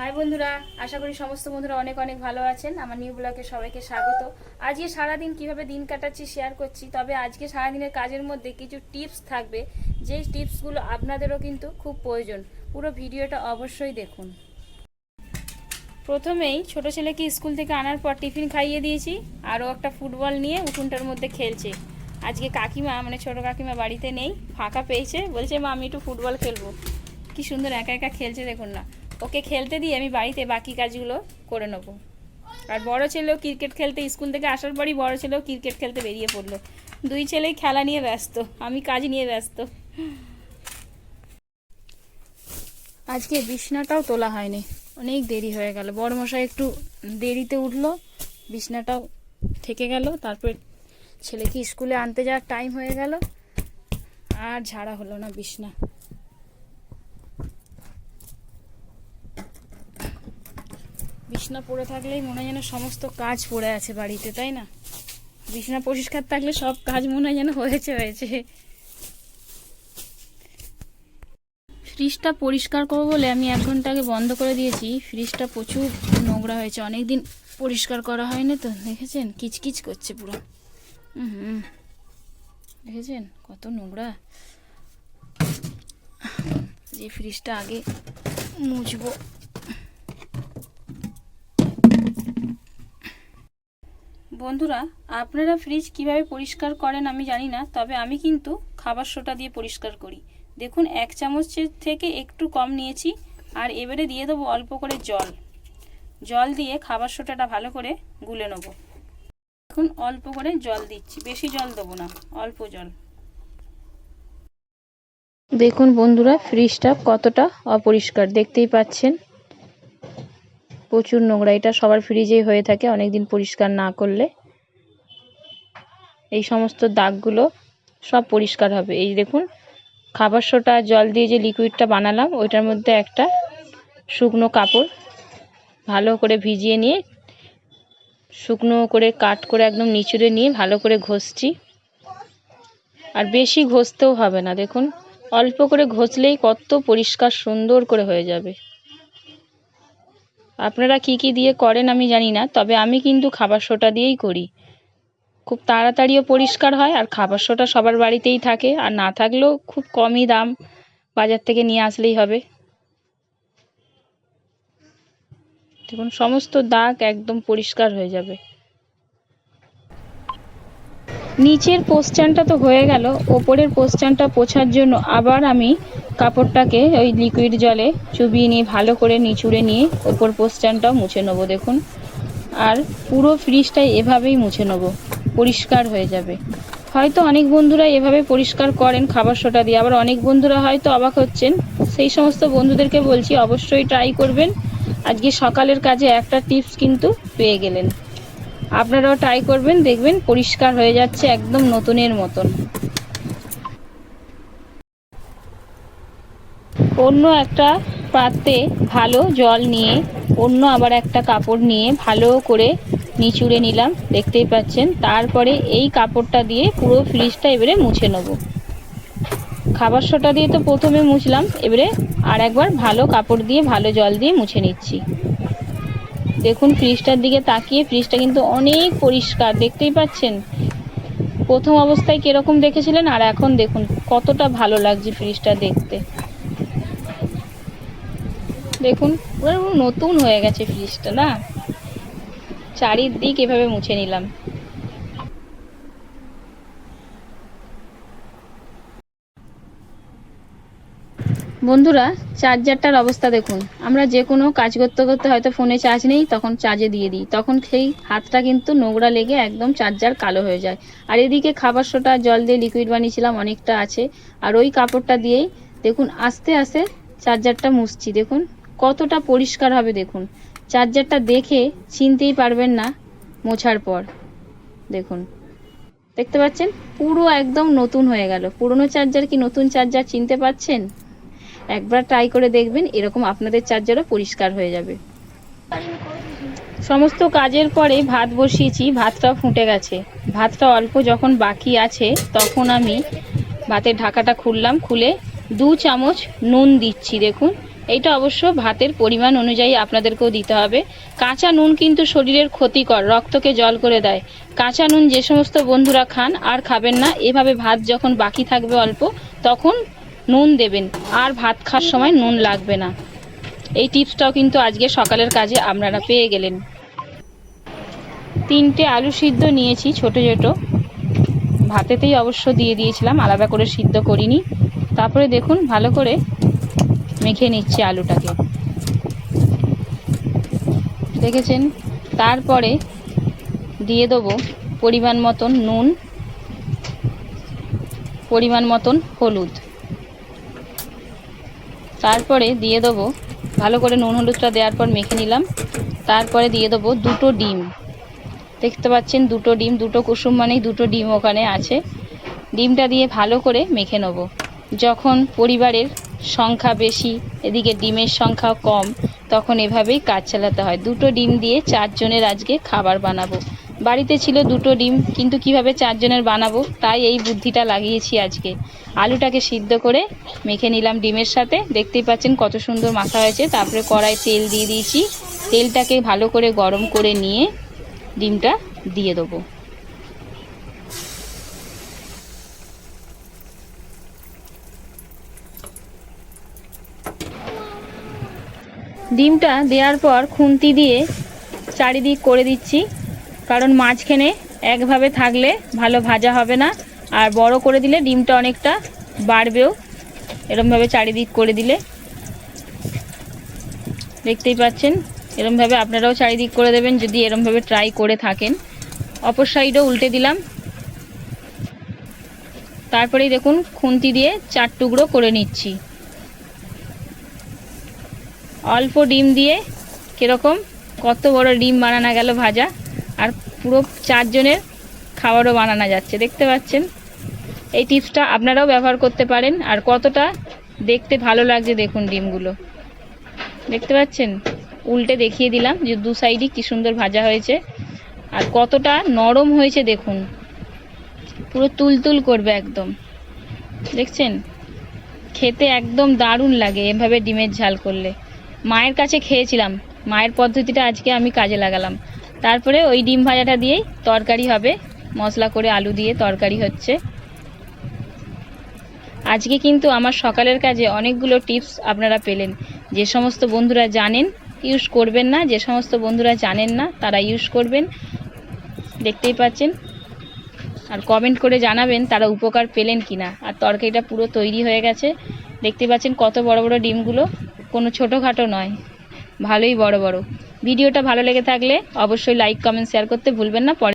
High বন্ধুরা, আশা করি সমস্ত বন্ধুরা অনেক অনেক ভালো আছেন। আমার নিউ ব্লগে সবাইকে স্বাগত। আজকে সারাদিন কিভাবে দিন কাটাচ্ছি শেয়ার করছি, তবে আজকে সারাদিনের কাজের মধ্যে কিছু টিপস থাকবে, যেই টিপসগুলো আপনাদেরও কিন্তু খুব প্রয়োজন। পুরো ভিডিওটা অবশ্যই দেখুন। প্রথমেই ছোট ছেলেকে স্কুল থেকে আনার পর টিফিন খাইয়ে দিয়েছি, আরও একটা ফুটবল নিয়ে উঠোনটার মধ্যে খেলছে। আজকে কাকিমা মানে ছোট কাকিমা বাড়িতে নেই, ফাঁকা পেয়েছে, বলছে মা আমি একটু ফুটবল খেলবো। কি সুন্দর একা একা খেলছে দেখুন না। ওকে খেলতে দিয়ে আমি বাড়িতে বাকি কাজগুলো করে নেব। আর বড় ছেলেও ক্রিকেট খেলতে, স্কুল থেকে আসার পরই বড় ছেলেও ক্রিকেট খেলতে বেরিয়ে পড়লো। দুই ছেলেই খেলা নিয়ে ব্যস্ত, আমি কাজ নিয়ে ব্যস্ত। আজকে বিছনাটাও তোলা হয়নি, অনেক দেরি হয়ে গেল। বড় মশাই একটু দেরিতে উঠলো, বিছনাটাও থেকে গেল। তারপর ছেলেকে স্কুলে আনতে যাওয়ার টাইম হয়ে গেল, আর ঝাড়া হলো না বিছনা। বিছনা পড়ে থাকলেই মনে হয় যেন সমস্ত কাজ পড়ে আছে বাড়িতে, তাই না? বিছনা পরিষ্কার থাকলে সব কাজ মনে হয় যেন হয়েছে। ফ্রিজটা পরিষ্কার করবো বলে আমি 1 ঘন্টা আগে বন্ধ করে দিয়েছি। ফ্রিজটা প্রচুর নোংরা হয়েছে, অনেকদিন পরিষ্কার করা হয়নি তো। দেখেছেন কিচকিচ করছে পুরো। দেখেছেন কত নোংরা। যে ফ্রিজটা আগে মুছবো। বন্ধুরা, আপনারা ফ্রিজ কিভাবে পরিষ্কার করেন আমি জানি না, তবে আমি কিন্তু খাবার সোডা দিয়ে পরিষ্কার করি। দেখুন 1 চামচের থেকে একটু কম নিয়েছি, আর এবারে দিয়ে দেবো অল্প করে জল। জল দিয়ে খাবার সোডাটা ভালো করে গুলে নেব। এখন অল্প করে জল দিচ্ছি, বেশি জল দেবো না, অল্প জল। দেখুন বন্ধুরা, ফ্রিজটা কতটা অপরিষ্কার দেখতেই পাচ্ছেন। প্রচুর নোংরা, এটা সবার ফ্রিজেই হয়ে থাকে অনেকদিন পরিষ্কার না করলে। এই সমস্ত দাগগুলো সব পরিষ্কার হবে। এই দেখুন, খাবার সোডা জল দিয়ে যে লিকুইডটা বানালাম, ওইটার মধ্যে একটা শুকনো কাপড় ভালো করে ভিজিয়ে নিয়ে, শুকনো করে কাট করে একদম নিচুড়ে নিয়ে ভালো করে ঘষছি। আর বেশি ঘষতেও হবে না, দেখুন অল্প করে ঘষলেই কত পরিষ্কার সুন্দর করে হয়ে যাবে। আপনারা কি কি দিয়ে করেন আমি জানি না, তবে আমি কিন্তু খাবার সোডা দিয়েই করি। খুব তাড়াতাড়িও পরিষ্কার হয়, আর খাবার সোডা সবার বাড়িতেই থাকে, আর না থাকলেও খুব কমই দাম, বাজার থেকে নিয়ে আসলেই হবে। দেখুন সমস্ত দাগ একদম পরিষ্কার হয়ে যাবে। নিচের পোস্টানটা তো হয়ে গেল, ওপরের পোস্টানটা পোছার জন্য আবার আমি কাপড়টাকে ওই লিকুইড জলে চুবিয়ে নিয়ে ভালো করে নিচুড়ে নিয়ে ওপর পোস্টানটাও মুছে নেবো। দেখুন, আর পুরো ফ্রিজটাই এভাবেই মুছে নেবো, পরিষ্কার হয়ে যাবে। হয়তো অনেক বন্ধুরা এভাবে পরিষ্কার করেন খাবার সোডা দিয়ে, আবার অনেক বন্ধুরা হয়তো অবাক হচ্ছেন। সেই সমস্ত বন্ধুদেরকে বলছি অবশ্যই ট্রাই করবেন। আজকে সকালের কাজে একটা টিপস কিন্তু পেয়ে গেলেন। আপনারাও ট্রাই করবেন, দেখবেন পরিষ্কার হয়ে যাচ্ছে একদম নতুনের মতন। অন্য একটা পাত্রে ভালো জল নিয়ে, অন্য আবার একটা কাপড় নিয়ে ভালো করে নিচুড়ে নিলাম, দেখতেই পাচ্ছেন। তারপরে এই কাপড়টা দিয়ে পুরো ফ্রিজটা এবারে মুছে নেব। খাবার সোডা দিয়ে তো প্রথমে মুছলাম, এবারে আর একবার ভালো কাপড় দিয়ে ভালো জল দিয়ে মুছে নিচ্ছি। দেখুন ফ্রিজটার দিকে তাকিয়ে, ফ্রিজটা কিন্তু অনেক পরিষ্কার, দেখতেই পাচ্ছেন। প্রথম অবস্থায় কিরকম দেখেছিলেন, আর এখন দেখুন কতটা ভালো লাগছে ফ্রিজটা দেখতে। দেখুন পুরো নতুন হয়ে গেছে ফ্রিজটা না। চারিদিক এভাবে মুছে নিলাম। বন্ধুরা, চার্জারটার অবস্থা দেখুন। আমরা যে কোনো কাজ করতে করতে হয়তো ফোনে চার্জ নেই, তখন চার্জে দিয়ে দিই, তখন সেই হাতটা কিন্তু নোংরা লেগে একদম চার্জার কালো হয়ে যায়। আর এদিকে খাবার সোডা জল দিয়ে লিকুইড বানিয়েছিলাম, অনেকটা আছে, আর ওই কাপড়টা দিয়েই দেখুন আস্তে আস্তে চার্জারটা মুছছি। দেখুন কতটা পরিষ্কার হবে, দেখুন চার্জারটা দেখে চিনতেই পারবেন না মোছার পর। দেখুন, দেখতে পাচ্ছেন পুরো একদম নতুন হয়ে গেল। পুরনো চার্জার কি নতুন চার্জার চিনতে পারছেন? একবার ট্রাই করে দেখবেন, এরকম আপনাদের চার্জারও পরিষ্কার হয়ে যাবে। সমস্ত কাজের পরে ভাত বসিয়েছি, ভাতটাও ফুটে গেছে। ভাতটা অল্প যখন বাকি আছে, তখন আমি ভাতের ঢাকাটা খুললাম, খুলে 2 চামচ নুন দিচ্ছি। দেখুন এইটা অবশ্য ভাতের পরিমাণ অনুযায়ী আপনাদেরকেও দিতে হবে। কাঁচা নুন কিন্তু শরীরের ক্ষতিকর, রক্তকে জল করে দেয়। কাঁচা নুন যে সমস্ত বন্ধুরা খান আর খাবেন না, এভাবে ভাত যখন বাকি থাকবে অল্প তখন নুন দেবেন, আর ভাত খাওয়ার সময় নুন লাগবে না। এই টিপসটাও কিন্তু আজকে সকালের কাজে আপনারা পেয়ে গেলেন। 3টে আলু সিদ্ধ নিয়েছি ছোট ছোট, ভাতেতেই অবশ্য দিয়ে দিয়েছিলাম, আলাদা করে সিদ্ধ করিনি। তারপরে দেখুন ভালো করে মেখে নিচ্ছি আলুটাকে, দেখেছেন। তারপরে দিয়ে দেবো পরিমাণ মতন নুন, পরিমাণ মতন হলুদ। তারপরে দিয়ে দেবো, ভালো করে নুন হলুদটা দেওয়ার পর মেখে নিলাম। তারপরে দিয়ে দেবো 2টো ডিম, দেখতে পাচ্ছেন 2টো ডিম, 2টো কুসুম মানেই 2টো ডিম ওখানে আছে। ডিমটা দিয়ে ভালো করে মেখে নেব। যখন পরিবারের সংখ্যা বেশি, এদিকে ডিমের সংখ্যা কম, তখন এভাবেই কাজ চালাতে হয়। 2টো ডিম দিয়ে 4 জনের আজকে খাবার বানাবো। বাড়িতে ছিল 2টো ডিম, কিন্তু কিভাবে 4 জনের বানাবো, তাই এই বুদ্ধিটা লাগিয়েছি আজকে। আলুটাকে সিদ্ধ করে মেখে নিলাম ডিমের সাথে, দেখতেই পাচ্ছেন কত সুন্দর মাখা হয়েছে। তারপরে কড়াই তেল দিয়ে দিয়েছি, তেলটাকে ভালো করে গরম করে নিয়ে ডিমটা দিয়ে দেবো। ডিমটা দেওয়ার পর খুন্তি দিয়ে চারিদিক করে দিচ্ছি, কারণ মাঝখানে একভাবে থাকলে ভালো ভাজা হবে না, আর বড় করে দিলে ডিমটা অনেকটা বাড়বেও। এরমভাবে চারিদিক করে দিলে, দেখতেই পাচ্ছেন, এরমভাবে আপনারাও চারিদিক করে দেবেন যদি এরমভাবে ট্রাই করে থাকেন। অপর সাইডও উল্টে দিলাম। তারপরেই দেখুন খুন্তি দিয়ে 4 টুকরো করে নিচ্ছি। অল্প ডিম দিয়ে কীরকম কত বড় ডিম বানানো গেল ভাজা, আর পুরো 4 জনের খাবারও বানানো যাচ্ছে, দেখতে পাচ্ছেন। এই টিপসটা আপনারাও ব্যবহার করতে পারেন। আর কতটা দেখতে ভালো লাগছে দেখুন ডিমগুলো, দেখতে পাচ্ছেন। উল্টে দেখিয়ে দিলাম যে 2 সাইডই কি সুন্দর ভাজা হয়েছে, আর কতটা নরম হয়েছে দেখুন, পুরো তুলতুল করবে একদম, দেখছেন। খেতে একদম দারুণ লাগে এভাবে ডিমের ঝাল করলে। মায়ের কাছে খেয়েছিলাম, মায়ের পদ্ধতিটা আজকে আমি কাজে লাগালাম। তারপরে ওই ডিম ভাজাটা দিয়েই তরকারি হবে, মশলা করে আলু দিয়ে তরকারি হচ্ছে আজকে। কিন্তু আমার সকালের কাজে অনেকগুলো টিপস আপনারা পেলেন। যে সমস্ত বন্ধুরা জানেন ইউজ করবেন না, যে সমস্ত বন্ধুরা জানেন না তারা ইউজ করবেন, দেখতেই পাচ্ছেন। আর কমেন্ট করে জানাবেন তারা উপকার পেলেন কিনা। আর তরকারিটা পুরো তৈরি হয়ে গেছে, দেখতে পাচ্ছেন কত বড় বড় ডিমগুলো, কোনো ছোটোখাটো নয়, ভালোই বড় বড়। ভিডিওটা ভালো লেগে থাকলে অবশ্যই লাইক কমেন্ট শেয়ার করতে ভুলবেন না।